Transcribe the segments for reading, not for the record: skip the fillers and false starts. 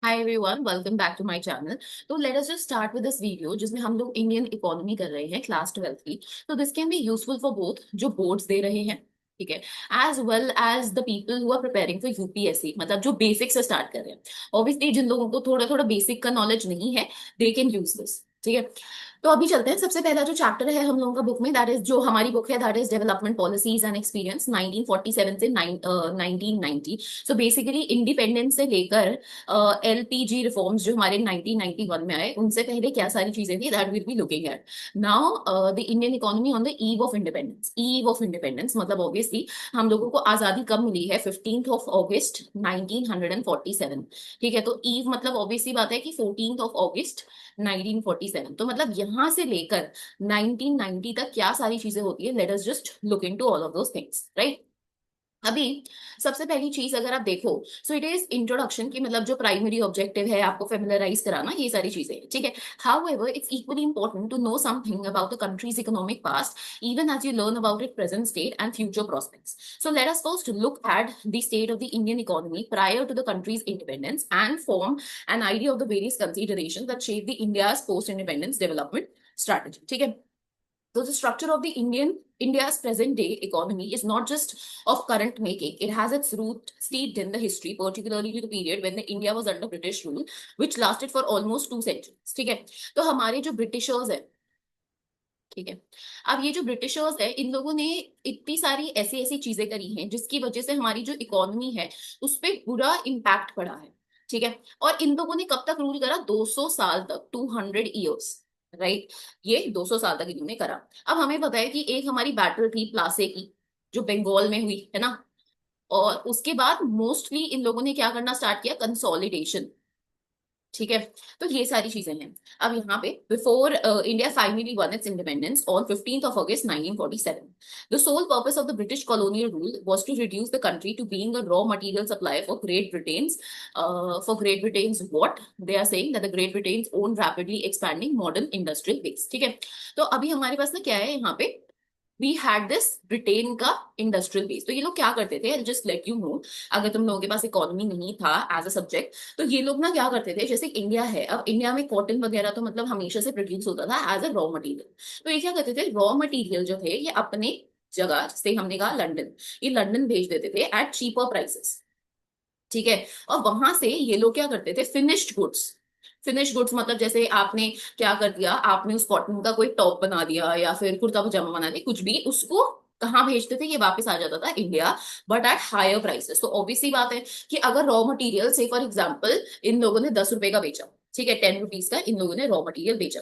Hi everyone, welcome back to my channel. तो let us just start with this video जिसमें हम लोग Indian economy कर रहे हैं क्लास 12 की। तो this can be useful for both जो बोर्ड्स दे रहे हैं, ठीक है, as well as the people who are preparing for UPSC, मतलब जो बेसिक से स्टार्ट कर रहे हैं। ऑब्वियसली जिन लोगों को थोड़ा थोड़ा बेसिक का नॉलेज नहीं है, दे कैन यूज दिस, ठीक है। तो अभी चलते हैं। सबसे पहला जो चैप्टर है हम लोगों का बुक में, दैट इज जो हमारी बुक है, that is development policies and experience 1947 से 1990। सो बेसिकली इंडिपेंडेंस से लेकर एलपीजी रिफॉर्म्स जो हमारे 1991 में आए, उनसे पहले क्या सारी चीजें थी, that will be looking at now the Indian economy on the eve of independence. Eve of independence मतलब ऑब्वियसली हम लोगों को आजादी कब मिली है, 15 ऑफ अगस्त 1947, ठीक है। तो ईव मतलब ऑब्वियसली बात है कि 14 ऑफ अगस्त 1947। तो मतलब यहां से लेकर 1990 तक क्या सारी चीजें होती है, late us just look into all of those things, right. अभी सबसे पहली चीज अगर आप देखो, सो इट इज इंट्रोडक्शन की, मतलब जो प्राइमरी ऑब्जेक्टिव है आपको फेमिलराइज कराना, ये सारी चीजें हैं, ठीक है। However it's equally important to know something about the country's economic past, even as you learn about it present state and future prospects. So let us first look at the state of the Indian economy prior to the country's independence and form an idea of the various consideration that shape the India's post independence development strategy, ठीक है। So the structure of the India's present day economy is not just of current making. It has its root steeped in the history, particularly to the period when the India was under British rule, which lasted for almost 2 centuries. ठीक है। तो हमारे जो Britishers है, ठीक है, अब ये जो ब्रिटिशर्स है, इन लोगों ने इतनी सारी ऐसी ऐसी चीजें करी हैं जिसकी वजह से हमारी जो इकोनॉमी है उस पर बुरा इम्पैक्ट पड़ा है, ठीक है। और इन लोगों ने कब तक रूल करा, 200 साल तक, 200 ईयर्स, राइट। ये 200 साल तक इन्होंने करा। अब हमें पता है कि एक हमारी बैटल थी प्लासे की, जो बंगाल में हुई है ना। और उसके बाद मोस्टली इन लोगों ने क्या करना स्टार्ट किया, कंसोलिडेशन, ठीक है। तो ये सारी चीजें हैं। अब यहाँ पे before India finally won its independence on 15 of August 1947, the sole purpose of the British colonial rule was to reduce the country to being a raw material supplier for Great Britain's what they are saying that the Great Britain's own rapidly expanding modern industrial base, ठीक है। तो अभी हमारे पास ना क्या है यहाँ पे, वी हैड दिस ब्रिटेन का इंडस्ट्रियल बेस। तो ये लोग क्या करते थे, जस्ट लेट यू नो, अगर तुम लोगों के पास इकोनॉमी नहीं था एज अ सब्जेक्ट, तो ये लोग ना क्या करते थे, जैसे इंडिया है, अब इंडिया में कॉटन वगैरह तो मतलब हमेशा से प्रोड्यूस होता था एज अ रॉ मटेरियल। तो ये क्या करते थे, रॉ मटेरियल जो थे ये अपने जगह, जैसे हमने कहा लंदन, ये लंदन भेज देते थे एट चीपर प्राइसेस, ठीक है। और वहां से ये लोग क्या करते थे, फिनिश्ड गुड्स, फिनिश गुड्स मतलब जैसे आपने क्या कर दिया, आपने उस कॉटन का कोई टॉप बना दिया या फिर कुर्ता पजामा बना दिया, कुछ भी, उसको कहाँ भेजते थे, ये वापस आ जाता था India, but at higher prices. तो ऑब्वियसली बात है कि अगर रॉ मटेरियल से फॉर एग्जाम्पल इन लोगों ने 10 रुपए का बेचा, ठीक है, 10 रुपीज का इन लोगों ने रॉ मटेरियल बेचा,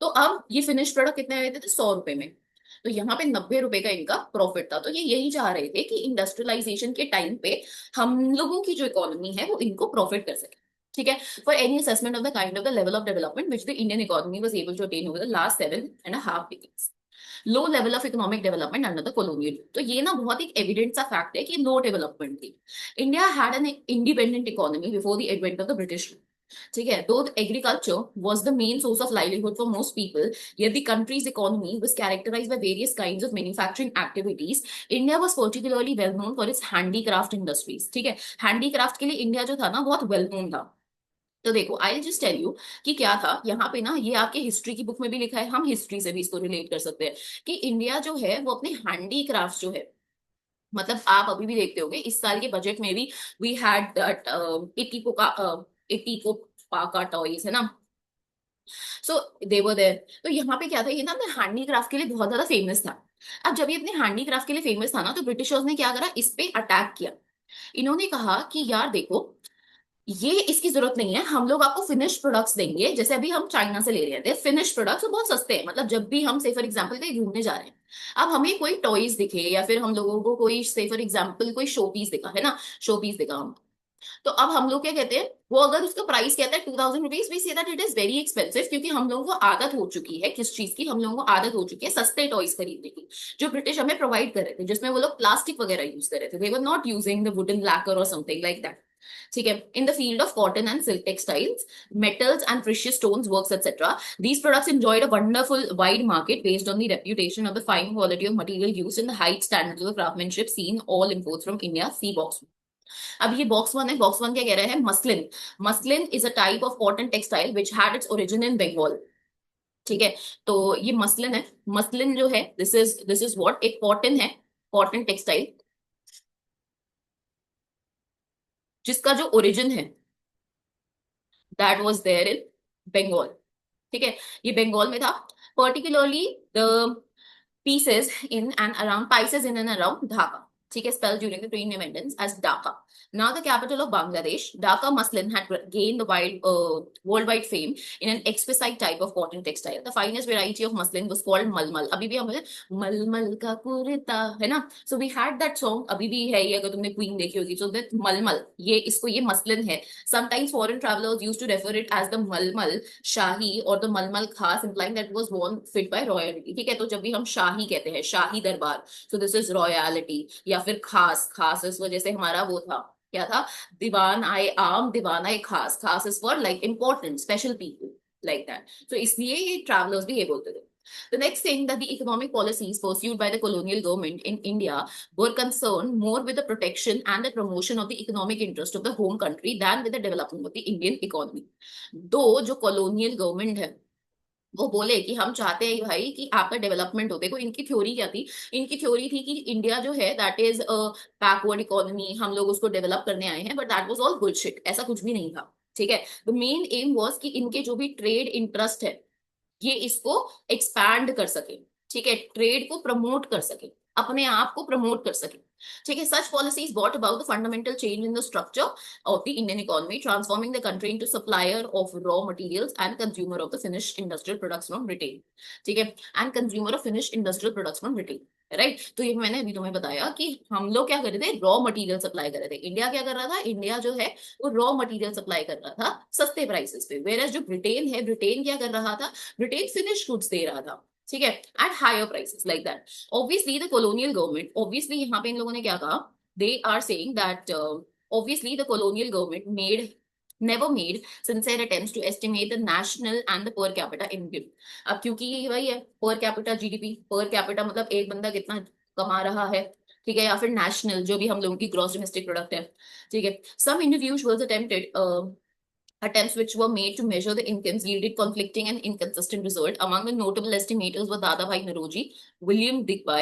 तो अब ये फिनिश प्रोडक्ट कितने में देते थे, 100 रुपए में। तो यहाँ पे 90 रुपए का इनका प्रॉफिट था। तो ये यही चाह रहे थे कि इंडस्ट्रियलाइजेशन के टाइम पे हम लोगों की जो इकोनॉमी है वो इनको प्रॉफिट कर सके, ठीक है। For any assessment of the kind of the level of development which the Indian economy was able to attain over the last 7.5 decades, low level of economic development under the colonial, तो ये ना बहुत एक evident सा fact है कि लो development थी। India had an independent economy before the advent of the British, ठीक है। दो agriculture was the main source of livelihood for most people, yet the country's economy was characterized by various kinds of manufacturing activities. India was particularly well known for its handicraft industries, ठीक है। Handicraft के लिए India जो था ना बहुत well known था। तो देखो आई जस्ट टेल यू कि क्या था यहाँ पे ना, ये आपके हिस्ट्री की बुक में भी लिखा है, हम हिस्ट्री से भी इसको रिलेट कर सकते हैं कि इंडिया जो है वो अपने हैंडीक्राफ्ट जो है, मतलब आप अभी भी देखते होंगे इस साल के बजट में भी, वी हैड दैट इटिको पाका टॉयज है ना, सो दे वर देयर। तो यहाँ पे क्या था, ये ना अपने हैंडीक्राफ्ट के लिए बहुत ज्यादा फेमस था। अब जब ये अपने हैंडीक्राफ्ट के लिए फेमस था ना, तो ब्रिटिशर्स ने क्या करा, इस पे अटैक किया। इन्होंने कहा कि यार देखो, ये इसकी जरूरत नहीं है, हम लोग आपको फिनिश प्रोडक्ट्स देंगे, जैसे अभी हम चाइना से ले रहे थे फिनिश प्रोडक्ट्स, बहुत सस्ते हैं। मतलब जब भी हम से फॉर एग्जाम्पल कहीं घूमने जा रहे हैं, अब हमें कोई टॉयज दिखे या फिर हम लोगों को कोई से फॉर एग्जाम्पल कोई शो पीस दिखा है ना, शो पीस दिखा हम, तो अब हम लोग क्या कहते हैं, वो अगर उसका प्राइस कहता है 2000 rupees, we say that it is very expensive, क्योंकि हम लोगों को आदत हो चुकी है किस चीज की, हम लोगों को आदत हो चुकी है सस्ते टॉयज खरीदने की, जो ब्रिटिश हमें प्रोवाइड कर रहे थे, जिसमें वो लोग प्लास्टिक वगैरह यूज कर रहे थे, they were not using the wooden lacquer और समथिंग लाइक दैट, ठीक है। In the field of cotton and silk textiles, metals and precious stones works etc, these products enjoyed a wonderful wide market based on the reputation of the fine quality of material used in the high standards of craftsmanship seen all imports from India sea box, अब ये box one है, box one क्या कह रहा है, muslin. Muslin is a type of cotton textile which had its origin in Bengal. ठीक है, तो ये मसलिन है। मसलिन जो है, दिस इज व्हाट, एक कॉटन है, कॉटन टेक्सटाइल, जिसका जो ओरिजिन है that was there in Bengal. ठीक है, ये बंगाल में था। Particularly the pieces in and around Pisces in and around Dhaka. ठीक है, spelled during the pre-independence as Dhaka. Now the capital of Bangladesh, Dhaka muslin had gained the worldwide fame in an exquisite type of cotton textile. The finest variety of muslin was called malmal. अभी भी हमें मलमल का कुर्ता है ना, so we had that song, अभी भी है ये, अगर तुमने क्वीन देखी होगी, so that मलमल, ये इसको ये मसलिन है। Sometimes foreign travelers used to refer it as the malmal शाही और द मलमल खास, implying that it was worn fit by royalty। ठीक है, तो जब भी हम शाही कहते हैं, शाही दरबार, so this is royalty, या फिर खास, खास इस वजह से हमारा वो था, क्या था, दीवान आए आम, दीवान आए खास, खास is for like important special people, like that. तो इसलिए ये ट्रैवलर्स भी ये बोलते थे। The next thing, that the economic policies pursued by the colonial government in India were concerned more with the protection and the promotion of the economic interest of the home country than with the development of the Indian economy। दो जो colonial government है, वो बोले कि हम चाहते हैं भाई कि आपका डेवलपमेंट हो। देखो इनकी थ्योरी क्या थी, इनकी थ्योरी थी कि इंडिया जो है that is a backward economy, हम लोग उसको डेवलप करने आए हैं, but that was all bullshit, ऐसा कुछ भी नहीं था। ठीक है, द मेन एम वाज कि इनके जो भी ट्रेड इंटरेस्ट है, ये इसको एक्सपैंड कर सके। ठीक है, ट्रेड को प्रमोट कर सके, अपने आप को प्रमोट कर सके। ठीक है, सच policies brought about the fundamental change in the structure of the Indian economy, transforming the country into supplier of raw materials and consumer of the finished industrial products from retail। ठीक है, and consumer of finished industrial products from retail. Right, तो ये मैंने अभी तुम्हें बताया कि हम लोग क्या कर रहे थे, रॉ मटेरियल सप्लाई कर रहे थे। इंडिया क्या कर रहा था, इंडिया जो है वो रॉ मटेरियल सप्लाई कर रहा था सस्ते प्राइसेस पे, वेयर जो ब्रिटेन है, ब्रिटेन क्या कर रहा था, ब्रिटेन फिनिश गुड्स दे रहा था। ठीक है, at higher prices, like that. Obviously the colonial government, obviously यहाँ पे इन लोगों ने क्या कहा, they are saying that obviously the colonial government made never made sincere attempts to estimate the national and the per capita income। अब क्योंकि ये वही है, per capita GDP, per capita मतलब एक बंदा कितना कमा रहा है। ठीक है, या फिर नेशनल जो भी हम लोगों की ग्रॉस डोमेस्टिक प्रोडक्ट है। ठीक है, some individuals attempted attempts which were made to measure the incomes yielded conflicting and inconsistent result। Among the notable estimators were Dadabhai Naroji, William Digby,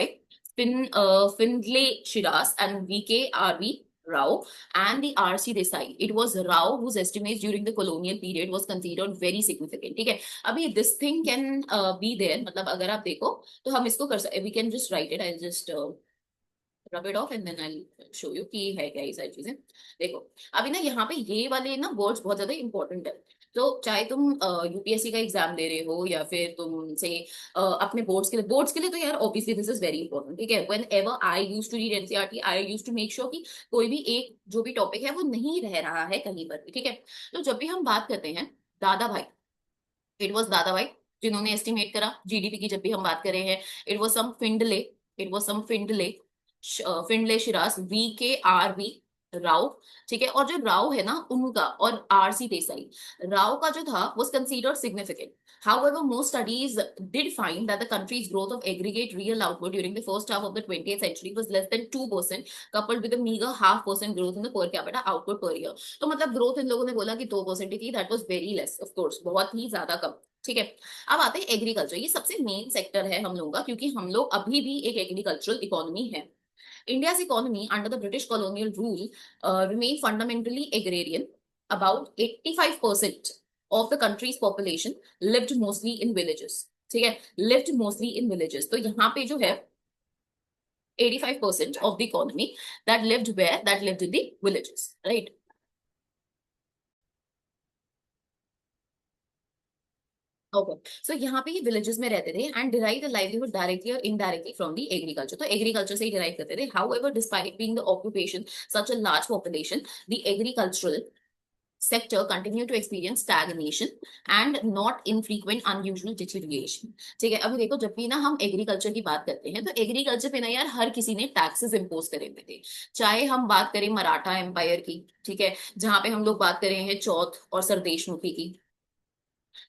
Findlay Shiras, and VK.R.V. Rao, and the R.C. Desai। It was Rao whose estimates during the colonial period was considered very significant। ठीक है, अभी this thing can be there, मतलब अगर आप देखो तो हम इसको कर सकते, we can just write it, I'll just rub it off and then I'll show you कि है क्या ये सारी चीजें। देखो अभी ना यहाँ पे ये वाले ना वर्ड्स बहुत ज्यादा इंपॉर्टेंट है। तो चाहे तुम यूपीएससी का एग्जाम दे रहे हो या फिर तुम से अपने बोर्ड्स के लिए तो यार obviously this is very important. ठीक है, whenever I use to read NCERT, I use to make sure कि कोई भी एक जो भी टॉपिक है वो नहीं रह रहा है कहीं पर भी। ठीक है, तो जब भी हम बात करते हैं दादा भाई, इट वॉज दादा भाई जिन्होंने एस्टिमेट करा जीडीपी की। जब भी हम बात कर रहे हैं, it was some Findlay, it was some Findlay, Findlay Shirras, VK.R.V. Rao. ठीक है, और जो राव है ना उनका, और R.C. देसाई, राव का जो था was considered significant। However, most studies did find that the country's growth of aggregate real output during the first half of the 20th century was less than 2%, coupled with a meager 0.5% growth in the per capita output per year। तो मतलब growth in लोगों ने बोला कि 2% ही थी, that was very less, of course बहुत ही ज्यादा कम। ठीक है, अब आते हैं एग्रीकल्चर। ये सबसे मेन सेक्टर है हम लोगों का, क्योंकि हम लोग अभी भी एक एग्रीकल्चरल इकोनॉमी है। India's economy under the British colonial rule remained fundamentally agrarian। About 85% of the country's population lived mostly in villages। ठीक है, lived mostly in villages। तो यहाँ पे जो है 85% of the economy that lived where, that lived in the villages, right। Okay, so यहाँ पे ये विलेजेस में रहते थे and derive the livelihood directly और इनडायरेक्टली फ्रॉम द एग्रीकल्चर। तो एग्रीकल्चर से ही डिराइव करते थे। However despite being the occupation such a large population, the agricultural sector continue to experience stagnation and not infrequent unusual deterioration। ठीक है, अभी देखो जब भी ना हम एग्रीकल्चर की बात करते हैं, तो एग्रीकल्चर पे ना यार हर किसी ने टैक्सेस इम्पोज करे हुए थे। चाहे हम बात करें मराठा एम्पायर की, ठीक है, जहां पे हम लोग बात कर रहे हैं चौथ और सरदेशमुखी की,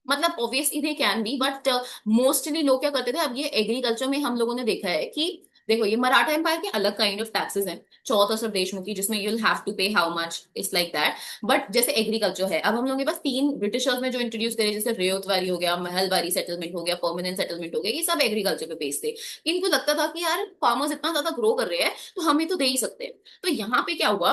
मतलब obviously they can be, but mostly लोग क्या करते थे। अब ये एग्रीकल्चर में हम लोगों ने देखा है कि देखो ये मराठा एम्पायर के अलग काइंड ऑफ टैक्सेस हैं, चौथ और सब देशमुखी, जिसमें यू विल हैव टू पे how much, it's like that. But जैसे एग्रीकल्चर है, अब हम लोगों के पास तीन ब्रिटिशर्स में जो इंट्रोड्यूस करे, जैसे रेवतवारी हो गया, महलवारी सेटलमेंट हो गया, परमानेंट सेटलमेंट हो गया, ये सब एग्रीकल्चर पे बेस्ड थे। इनको लगता था कि यार फार्मर्स इतना ज्यादा ग्रो कर रहे हैं तो हमें तो दे ही सकते हैं। तो यहाँ पे क्या हुआ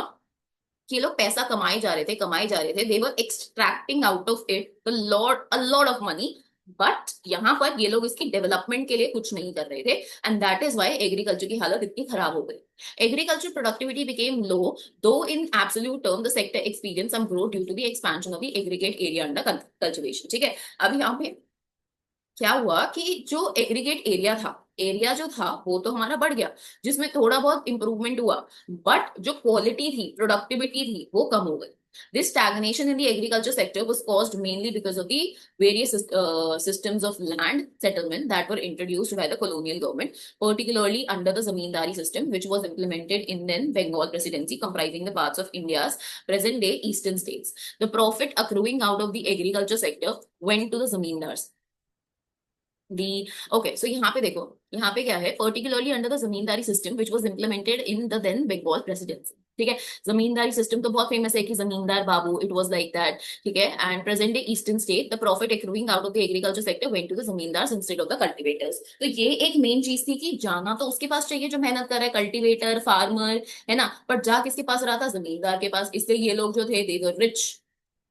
कि ये लोग पैसा कमाए जा रहे थे, कमाए जा रहे थे, they were extracting out of it the lot a lot of money. But यहाँ पर ये लोग इसकी डेवलपमेंट के लिए कुछ नहीं कर रहे थे, and that is why agriculture की हालत इतनी खराब हो गई। Agriculture productivity became low, though in absolute term the sector experience some growth due to the expansion of the aggregate area under cultivation. ठीक है, अब यहाँ पे क्या हुआ कि जो एग्रीगेट एरिया था, एरिया जो था वो तो हमारा बढ़ गया, जिसमें थोड़ा बहुत इंप्रूवमेंट हुआ, बट जो क्वालिटी थी, प्रोडक्टिविटी थी, वो कम हो गई। This stagnation in the agriculture sector was caused mainly because of the various systems of land settlement that were introduced by the colonial government, particularly under the zamindari system, which was implemented in then Bengal presidency, comprising the parts of India's present-day eastern states. The profit accruing out of the agriculture sector went to the zamindars, दी। Okay, so यहाँ पे देखो, यहाँ पे क्या है, particularly under the zamindari system which was implemented in the then Bengal presidency. ठीक है, जमींदारी सिस्टम तो बहुत फेमस है कि zamindar babu, it was like that. ठीक है, and present day eastern state, the profit accruing out of the agriculture sector went to the zamindars instead of the cultivators. तो ये एक मेन चीज थी कि जाना तो उसके पास चाहिए जो मेहनत कर रहा है, कल्टिवेटर, फार्मर, है ना, पर जा किसके पास रहा था, जमींदार के पास। इसलिए ये लोग जो थे दे वर रिच,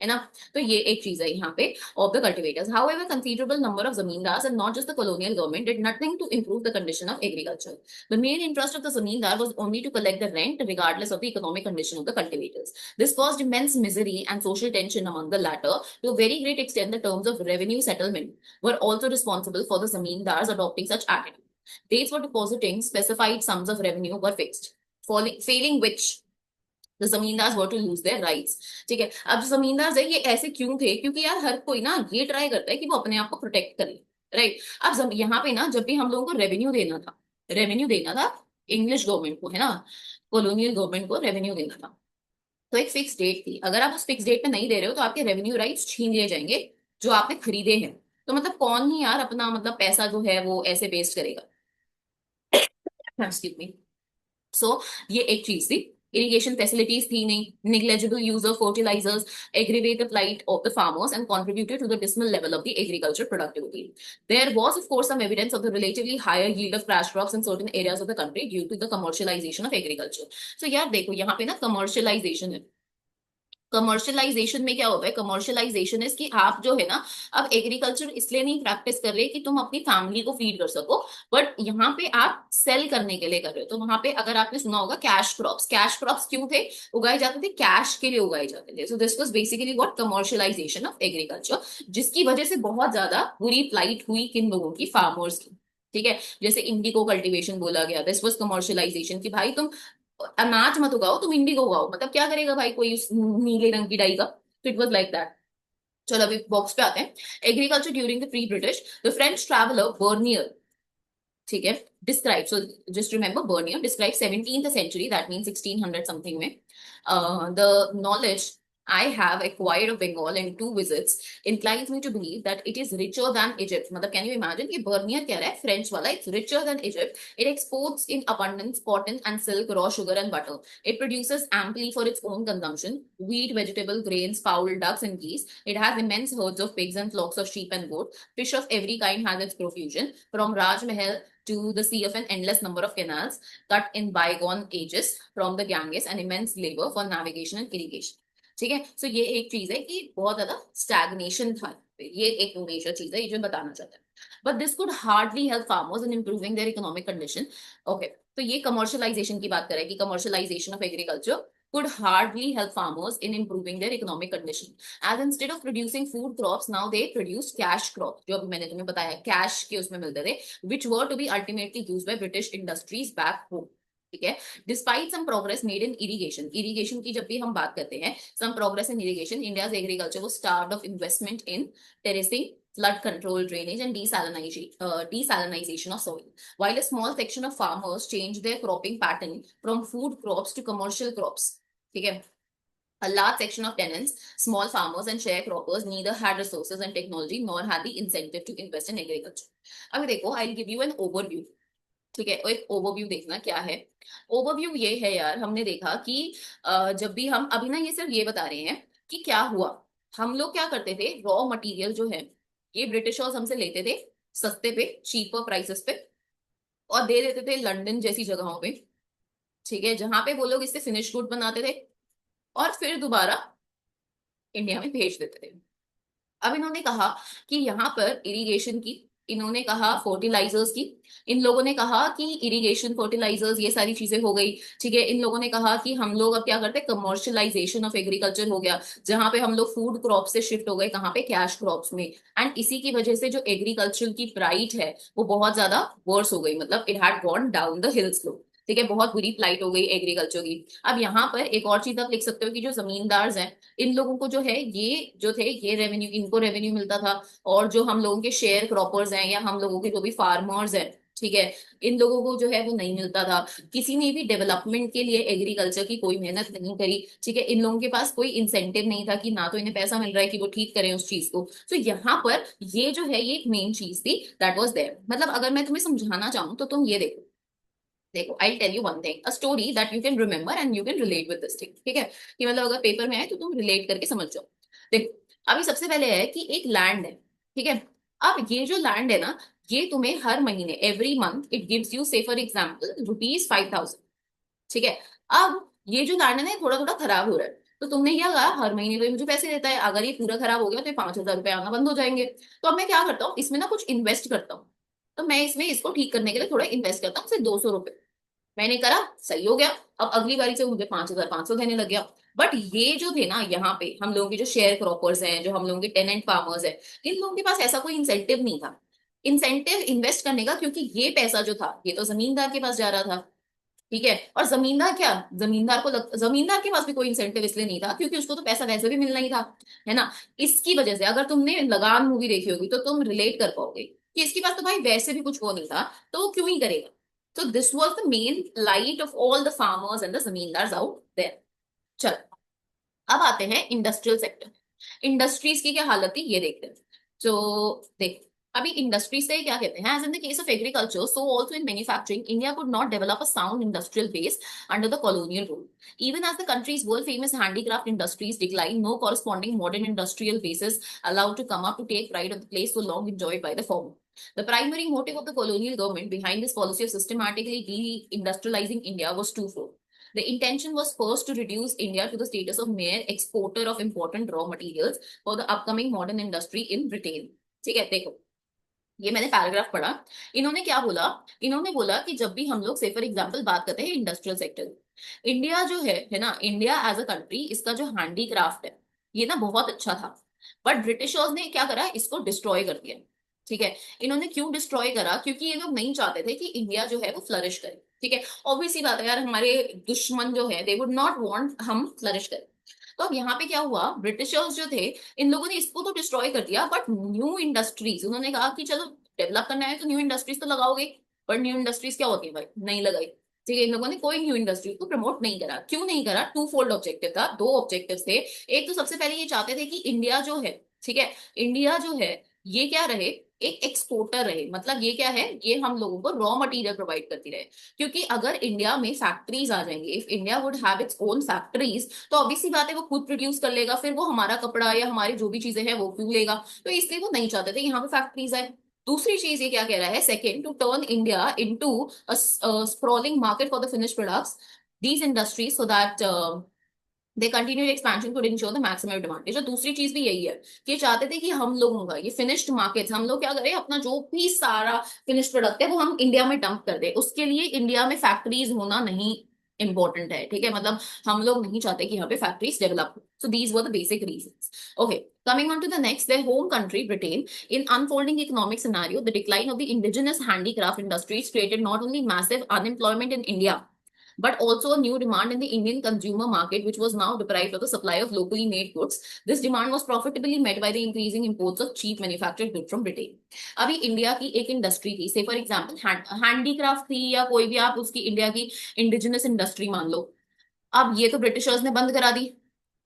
है ना। तो ये एक चीज है यहाँ पे of the cultivators. However, considerable number of zamindars and not just the colonial government did nothing to improve the condition of agriculture. The main interest of the zamindar was only to collect the rent regardless of the economic condition of the cultivators. This caused immense misery and social tension among the latter. To a very great extent, the terms of revenue settlement were also responsible for the zamindars adopting such attitude. Dates for depositing specified sums of revenue were fixed, failing which the जमींदार वर to lose their rights. ठीक है, अब जो जमींदार है ये ऐसे क्यों थे, क्योंकि यार हर कोई ना ये ट्राई करता है कि वो अपने आप को प्रोटेक्ट करे, राइट। अब यहाँ पे ना जब भी हम लोगों को रेवेन्यू देना था, रेवेन्यू देना था इंग्लिश गवर्नमेंट को, है ना, कॉलोनियल गवर्नमेंट को रेवेन्यू देना था, तो एक फिक्स डेट थी। अगर आप उस फिक्स डेट पे नहीं दे रहे हो तो आपके रेवेन्यू राइट्स छीन लिए जाएंगे जो आपने खरीदे हैं। तो मतलब कौन ही यार अपना मतलब पैसा जो है वो ऐसे वेस्ट करेगा। Excuse me. सो ये एक चीज थी। इरिगेशन फैसिलिटीज थी नहीं, negligible use of fertilizers aggravate the plight of the farmers and contributed to the dismal level of the agriculture productivity. There was of course some evidence of the relatively higher yield of cash crops in certain areas of the country due to the commercialization of agriculture. So यार देखो यहाँ पे ना commercialisation है। Commercialisation में क्या होता है, कमर्शियलाइजेशन इज कि आप जो है ना, अब एग्रीकल्चर इसलिए नहीं प्रैक्टिस कर रहे कि तुम अपनी फैमिली को फीड कर सको, बट यहाँ पे आप सेल करने के लिए कर रहे हो। तो वहां पे अगर आपने सुना होगा कैश क्रॉप्स, कैश क्रॉप्स क्यों थे उगाए जाते थे, कैश के लिए उगाए जाते थे। So this was basically what commercialisation of agriculture, जिसकी वजह से बहुत ज्यादा बुरी फ्लाइट हुई किन लोगों की, फार्मर्स की। ठीक है, जैसे इंडिको कल्टीवेशन बोला गया, दिस वाज कमर्शियलाइजेशन कि भाई तुम अनाज मत उगाओ, तुम इंडिगो उगाओ। मतलब क्या करेगा भाई कोई उस नीले रंग की डाई का। तो इट वाज लाइक दैट। चलो अभी बॉक्स पे आते हैं। Agriculture during the pre British, the French traveller Bernier, ठीक है, describe, so just remember Bernier describe 17th century, that mean 1600 something में, the knowledge I have acquired of Bengal in two visits inclines me to believe that it is richer than Egypt. मतलब can you imagine कि Bernier कह रहा है French वाला, it's richer than Egypt. It exports in abundance cotton and silk, raw sugar and butter. It produces amply for its own consumption, wheat, vegetable, grains, fowl, ducks and geese. It has immense herds of pigs and flocks of sheep and goat. Fish of every kind has its profusion. From Raj Mahal to the sea of an endless number of canals cut in bygone ages from the Ganges, and immense labor for navigation and irrigation. ठीक है, सो ये एक चीज है कि बहुत ज्यादा stagnation था, ये एक मेजर चीज है, ये जो बताना चाहता है। But this could hardly help farmers in improving their economic condition. Okay, तो ये कमर्शियलाइजेशन की बात करें कि commercialisation of agriculture could hardly help farmers in improving their economic condition, as instead of producing food crops now they produce cash crops, जो अभी मैंने तुम्हें बताया कैश के उसमें मिलते थे, which were to be ultimately used by British industries back home। ठीक है, despite some progress made in irrigation, irrigation की जब भी हम बात करते हैं, some progress in irrigation, India's agriculture was starved of investment in terracing, flood control, drainage, and desalinization of soil. While a small section of farmers changed their cropping pattern from food crops to commercial crops, ठीक है, a large section of tenants, small farmers, and sharecroppers neither had resources and technology nor had the incentive to invest in agriculture. अभी देखो, I'll give you an overview. ठीक है, और एक overview देखना क्या है। ओवरव्यू ये है यार, हमने देखा कि जब भी हम अभी ना ये सिर्फ ये बता रहे हैं कि क्या हुआ। हम लोग क्या करते थे, रॉ मटेरियल जो है ये ब्रिटिशर्स हमसे लेते थे सस्ते पे, चीपर प्राइसेस पे, और दे देते थे लंदन जैसी जगहों पे, ठीक है, जहां पे वो लोग इससे फिनिश गुड बनाते थे और फिर दोबारा इंडिया में भेज देते थे। अब इन्होंने कहा कि यहाँ पर इरिगेशन की, इन्होंने कहा फर्टिलाइजर्स की, इन लोगों ने कहा कि इरिगेशन फर्टिलाइजर्स ये सारी चीजें हो गई, ठीक है। इन लोगों ने कहा कि हम लोग अब क्या करते हैं, कमर्शियलाइजेशन ऑफ एग्रीकल्चर हो गया, जहां पे हम लोग फूड क्रॉप से शिफ्ट हो गए कहाँ पे, कैश क्रॉप्स में। एंड इसी की वजह से जो एग्रीकल्चर की प्राइट है वो बहुत ज्यादा वर्स हो गई, मतलब it had gone down the hill slow, ठीक है, बहुत बुरी प्लाइट हो गई एग्रीकल्चर की। अब यहाँ पर एक और चीज आप लिख सकते हो कि जो जमींदार हैं, इन लोगों को जो है, ये जो थे ये रेवेन्यू, इनको रेवेन्यू मिलता था, और जो हम लोगों के शेयर क्रॉपर्स हैं या हम लोगों के जो भी फार्मर्स हैं, ठीक है, इन लोगों को जो है वो नहीं मिलता था। किसी ने भी डेवलपमेंट के लिए एग्रीकल्चर की कोई मेहनत नहीं करी, ठीक है, इन लोगों के पास कोई इंसेंटिव नहीं था कि ना तो इन्हें पैसा मिल रहा है कि वो ठीक करें उस चीज को। तो यहाँ पर ये जो है ये एक मेन चीज थी दैट वाज देयर। मतलब अगर मैं तुम्हें समझाना चाहूँ तो तुम ये देखो, देखो I tell you one thing, a story that you can remember and you can relate with this thing, ठीक है, कि मतलब अगर पेपर में आए तो तुम रिलेट करके समझ जाओ। देखो अभी सबसे पहले है कि एक लैंड है, ठीक है। अब ये जो लैंड है ना, ये तुम्हें हर महीने, every month it gives you, से फॉर एग्जाम्पल ₹5,000, ठीक है। अब ये जो लैंड है ना, थोड़ा थोड़ा खराब हो रहा है, तो तुमने क्या कहा, हर महीने तो ये मुझे पैसे देता है, अगर ये पूरा खराब हो गया तो ये ₹5,000 आना बंद हो जाएंगे। तो अब मैं क्या करता हूँ, इसमें ना कुछ इन्वेस्ट करता हूँ। तो मैं इसमें इसको ठीक करने के लिए थोड़ा इन्वेस्ट करता हूँ, सिर्फ ₹200। मैंने करा, सही हो गया। अब अगली बारी से मुझे 5,500 देने लग गया। बट ये जो थे ना, यहाँ पे हम लोगों के जो शेयर क्रॉपर्स हैं, जो हम लोगों के टेनेंट फार्मर्स हैं, इन लोगों के पास ऐसा कोई इंसेंटिव नहीं था, इंसेंटिव इन्वेस्ट करने का, क्योंकि ये पैसा जो था ये तो जमींदार के पास जा रहा था, ठीक है। और जमींदार क्या, जमींदार के पास भी कोई इंसेंटिव इसलिए नहीं था क्योंकि उसको तो पैसा वैसे भी मिलना ही था, है ना। इसकी वजह से अगर तुमने लगान मूवी देखी होगी तो तुम रिलेट कर पाओगे कि इसके पास तो भाई वैसे भी कुछ वो नहीं था, तो वो क्यों ही करेगा। तो this was the main light of all the farmers and the zamindars out there. चल, अब आते हैं इंडस्ट्रियल सेक्टर। इंडस्ट्रीज की क्या हालत थी ये देखते हैं। तो देख, अभी इंडस्ट्री से क्या कहते हैं, as in the case of agriculture so also in manufacturing India could not develop a sound industrial base under the colonial rule. Even as the country's world famous handicraft industries decline, no corresponding modern industrial bases allowed to come up to take pride of the place so long enjoyed by the former. The primary motive of the colonial government behind this policy of systematically deindustrializing India was twofold. The intention was first to reduce India to the status of mere exporter of important raw materials for the upcoming modern industry in Britain. ठीक है, देखो ये मैंने paragraph पढ़ा। इन्होंने क्या बोला, इन्होंने बोला कि जब भी हम लोग से फॉर एग्जांपल बात करते हैं इंडस्ट्रियल सेक्टर, इंडिया जो है ना, इंडिया एज अ कंट्री, इसका जो हैंडीक्राफ्ट है ये ना बहुत अच्छा था। बट ब्रिटिशर्स ने क्या करा, इसको डिस्ट्रॉय कर दिया, ठीक है। इन्होंने क्यों डिस्ट्रॉय करा, क्योंकि ये लोग नहीं चाहते थे कि इंडिया जो है वो फ्लरिश करे, ठीक है। ऑब्वियसली बात है यार, हमारे दुश्मन जो है दे वुड नॉट वांट हम फ्लरिश करें। तो अब यहाँ पे क्या हुआ, ब्रिटिशर्स जो थे इन लोगों ने इसको तो डिस्ट्रॉय कर दिया, बट न्यू इंडस्ट्रीज, उन्होंने कहा कि चलो डेवलप करना है तो न्यू इंडस्ट्रीज तो लगाओगे। पर न्यू इंडस्ट्रीज क्या होती है भाई, नहीं लगाई, ठीक है। इन लोगों ने कोई न्यू इंडस्ट्री को प्रमोट नहीं करा। क्यों नहीं करा, टू फोल्ड ऑब्जेक्टिव था, दो ऑब्जेक्टिव थे। एक तो सबसे पहले ये चाहते थे कि इंडिया जो है, ठीक है, इंडिया जो है ये क्या रहे, एक एक्सपोर्टर रहे। मतलब ये क्या है, ये हम लोगों को रॉ मटेरियल प्रोवाइड करती रहे। क्योंकि अगर इंडिया में फैक्ट्रीज आ जाएंगे, if India would have its own factories, तो ऑब्वियस सी बात है वो खुद प्रोड्यूस कर लेगा, फिर वो हमारा कपड़ा या हमारी जो भी चीजें हैं वो क्यों लेगा। तो इसलिए वो नहीं चाहते थे यहाँ पे फैक्ट्रीज आए। दूसरी चीज ये क्या कह रहा है, second, to turn India into a sprawling market for the finish products, these industries, so that they continued expansion to ensure the maximum advantage. और दूसरी चीज भी यही है कि चाहते थे कि हम लोगों का ये फिनिश्ड मार्केट, हम लोग क्या करें, अपना जो भी सारा फिनिश्ड प्रोडक्ट है वो हम इंडिया में डंप कर दे। उसके लिए इंडिया में फैक्ट्रीज होना नहीं इंपॉर्टेंट है, ठीक है। मतलब हम लोग नहीं चाहते कि यहाँ पे फैक्ट्रीज डेवलप हो। So these were the basic reasons. Okay, coming on to the next, their home country Britain, in unfolding economic scenario, the decline of the indigenous handicraft industries created not only massive unemployment in India but also a new demand in the Indian consumer market, which was now deprived of the supply of locally made goods. This demand was profitably met by the increasing imports of cheap manufactured goods from Britain. अभी India की एक industry थी, से for example handicraft थी, या कोई भी आप उसकी इंडिया की इंडिजिनस इंडस्ट्री मान लो, अब ये तो ब्रिटिशर्स ने बंद करा दी,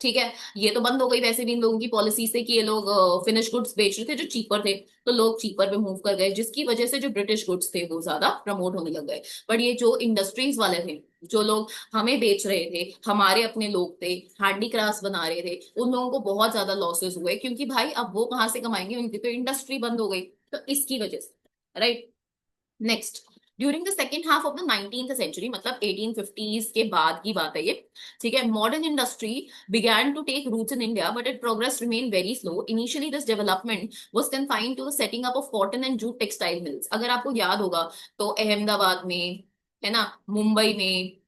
ठीक है, ये तो बंद हो गई वैसे भी इन लोगों की पॉलिसी से कि ये लोग फिनिश गुड्स बेच रहे थे जो चीपर थे, तो लोग चीपर पे मूव कर गए, जिसकी वजह से जो ब्रिटिश गुड्स थे वो ज्यादा प्रमोट होने लग गए। बट ये जो इंडस्ट्रीज वाले थे, जो लोग हमें बेच रहे थे, हमारे अपने लोग थे, हैंडीक्राफ्ट बना रहे थे, उन लोगों को बहुत ज्यादा लॉसेस हुए, क्योंकि भाई अब वो कहाँ से कमाएंगे, उनकी तो इंडस्ट्री बंद हो गई। तो इसकी वजह से, right. Next, during the second half of the 19th century, मतलब 1850s के बाद की बात है ये, ठीक है, modern industry began to take roots in India, but its progress remained very slow. Initially, this development was confined to the setting up of cotton and jute textile mills. अगर आपको याद होगा तो अहमदाबाद में, है ना, मुंबई में,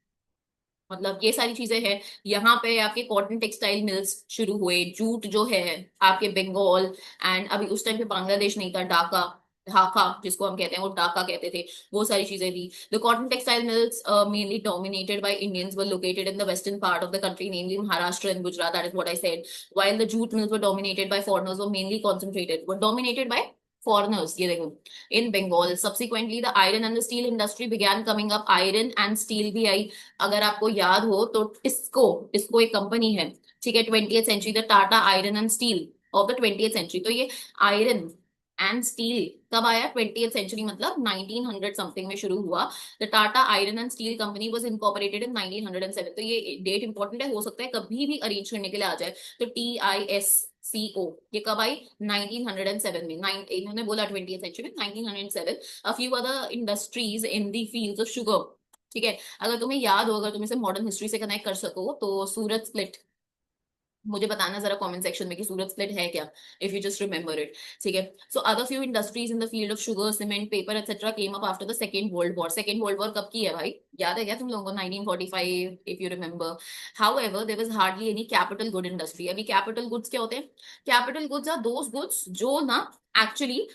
मतलब ये सारी चीजें हैं, यहाँ पे आपके कॉटन टेक्सटाइल मिल्स शुरू हुए, जूट जो है आपके बंगाल, एंड अभी उस टाइम पे बांग्लादेश नहीं था, ढाका, ढाका जिसको हम कहते हैं वो ढाका कहते थे, वो सारी चीजें थी। The cotton textile mills mainly dominated by Indians were located in the western part of the country, namely Maharashtra and Gujarat, that is what I said, while the jute mills were dominated by foreigners, were mainly concentrated, were dominated by foreigners, ये देखो, in Bengal. Subsequently, the iron and the steel industry began coming up. Iron and steel भी आई, अगर आपको याद हो तो टिस्को, टिस्को एक company है, ठीक है, 20th century, the Tata iron and steel of the 20th century. तो ये आयरन एंड स्टील कब आया, 20th सेंचुरी, मतलब 1900 समथिंग में शुरू हुआ। The Tata iron and steel company was incorporated in 1907। तो ये डेट इंपॉर्टेंट है, हो सकता है कभी भी अरेंज करने के लिए आ जाए। तो TISCO ये कब आई, 1907 में, इन्होंने बोला 20th सेंचुरी में, 1907। A few other industries in the fields of sugar, ठीक है, अगर तुम्हें याद हो, अगर तुम इसे मॉडर्न हिस्ट्री से कनेक्ट कर सको तो सूरत स्प्लिट, मुझे बताना जरा कमेंट सेक्शन में कि सूरत स्प्लिट है क्या, if you just remember it, ठीक है। So other few industries in the field of sugar, cement, paper etcetera came up after the second world war. Second world war कब की है भाई, याद है क्या तुम लोगों को, 1945, if you remember. However there was hardly any capital good industry. अभी कैपिटल गुड्स क्या होते हैं, capital goods are those goods जो ना एक्चुअली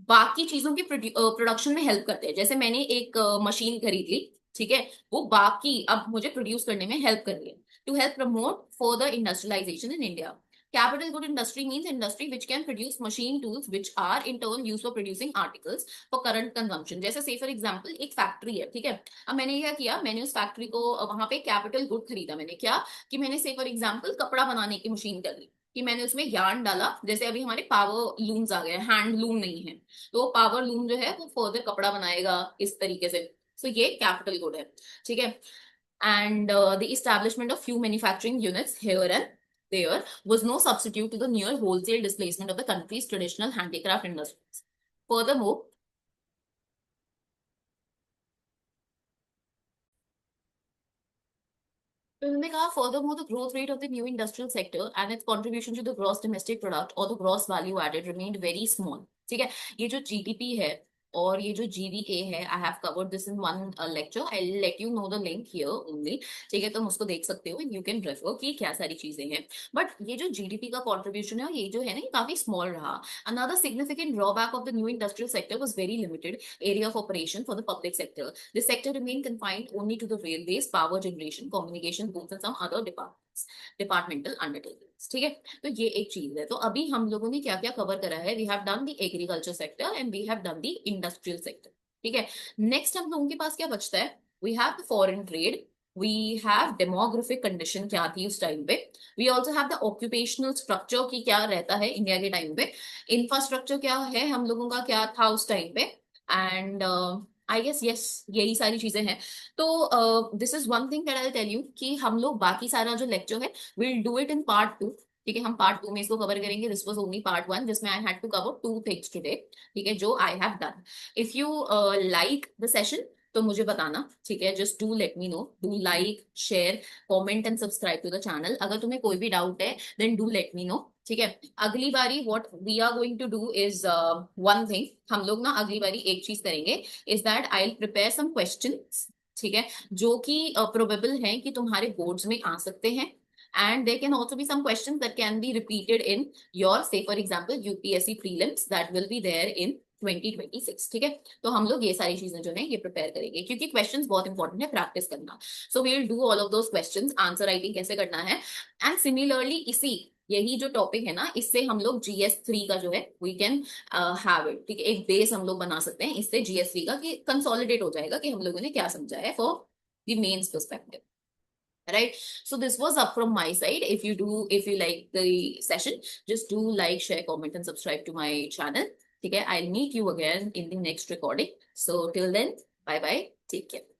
बाकी चीजों की प्रोडक्शन में हेल्प करते हैं। जैसे मैंने एक मशीन खरीद ली, ठीक है, वो बाकी अब मुझे प्रोड्यूस करने में हेल्प कर रही है, to help promote further industrialization in India. Capital good industry means industry which can produce machine tools which are in turn used for producing articles for current consumption. जैसे say for example एक factory है, ठीक है, अब मैंने क्या किया, मैंने उस फैक्ट्री को वहां पे कैपिटल गुड खरीदा। मैंने क्या कि मैंने say for example कपड़ा बनाने की मशीन कर ली, कि मैंने उसमें yarn डाला, जैसे अभी हमारे पावर लूम्स आ गए, हैंड लूम नहीं है, तो पावर लूम जो है वो फर्दर कपड़ा बनाएगा इस तरीके से। सो ये कैपिटल गुड है, ठीक है। And the establishment of few manufacturing units here and there was no substitute to the near wholesale displacement of the country's traditional handicraft industries. Furthermore, तो उन्होंने कहा furthermore the growth rate of the new industrial sector and its contribution to the gross domestic product or the gross value added remained very small. ठीक है, ये जो GDP है और ये जो GVA है, I have covered this in one lecture, I let you know the link here only, ठीक है, तुम उसको देख सकते हो, यू कैन रेफर कि क्या सारी चीजें हैं। बट ये जो GDP का कंट्रीब्यूशन है, ये जो है ना, ये काफी स्मॉल रहा। Another significant drawback of the new industrial sector was very limited area of operation for the public sector. The sector remained confined only to the railways, power generation, communication, booths, and some other departments, departmental undertakings. ठीक है, तो ये एक चीज है। तो अभी हम लोगों ने क्या क्या कवर करा है, we have done the agriculture sector and we have done the industrial sector, ठीक है। नेक्स्ट हम लोगों के पास क्या बचता है, we have the foreign trade, we have demographic condition क्या थी उस टाइम पे, we also have the occupational structure की क्या रहता है इंडिया के टाइम पे, इंफ्रास्ट्रक्चर क्या है हम लोगों का क्या था उस टाइम पे, एंड आई गेस यस, यही सारी चीजें हैं। तो this is one thing that I tell you कि हम लोग बाकी सारा जो लेक्चर है will do it in part 2, ठीक है, हम पार्ट 2 में इसको कवर करेंगे। दिस वाज ओनली पार्ट 1 जिसमें I had to cover 2 things today, ठीक है, जो I have done. If you like the session तो मुझे बताना, ठीक है, just do let me know, do like, share, comment and subscribe to the channel. अगर तुम्हें कोई भी डाउट है then do let me know, ठीक है। अगली बारी what we are going to do is one thing, हम लोग ना अगली बारी एक चीज करेंगे, is that I will prepare some questions, ठीक है, जो कि प्रोबेबल है कि तुम्हारे बोर्ड्स में आ सकते हैं, and there can also be some questions that can be repeated in your, say for example, UPSC prelims that will be there in 2026, ठीक है। तो हम लोग ये सारी चीजें जो है ये प्रिपेयर करेंगे, क्योंकि क्वेश्चंस बहुत इंपॉर्टेंट है, प्रैक्टिस करना। So we will do all of those questions, answer writing कैसे करना है, एंड सिमिलरली इसी यही जो टॉपिक है ना, इससे हम लोग GS3 का जो है वी कैन हैव इट, ठीक है, एक बेस हम लोग बना सकते हैं इससे GS3 का, कि कंसोलिडेट हो जाएगा कि हम लोगों ने क्या समझा है for the mains perspective, right? So this was up from my side. If you like the session, just do like, share, comment, and subscribe to my channel. Okay, I'll meet you again in the next recording. So till then, bye bye, take care.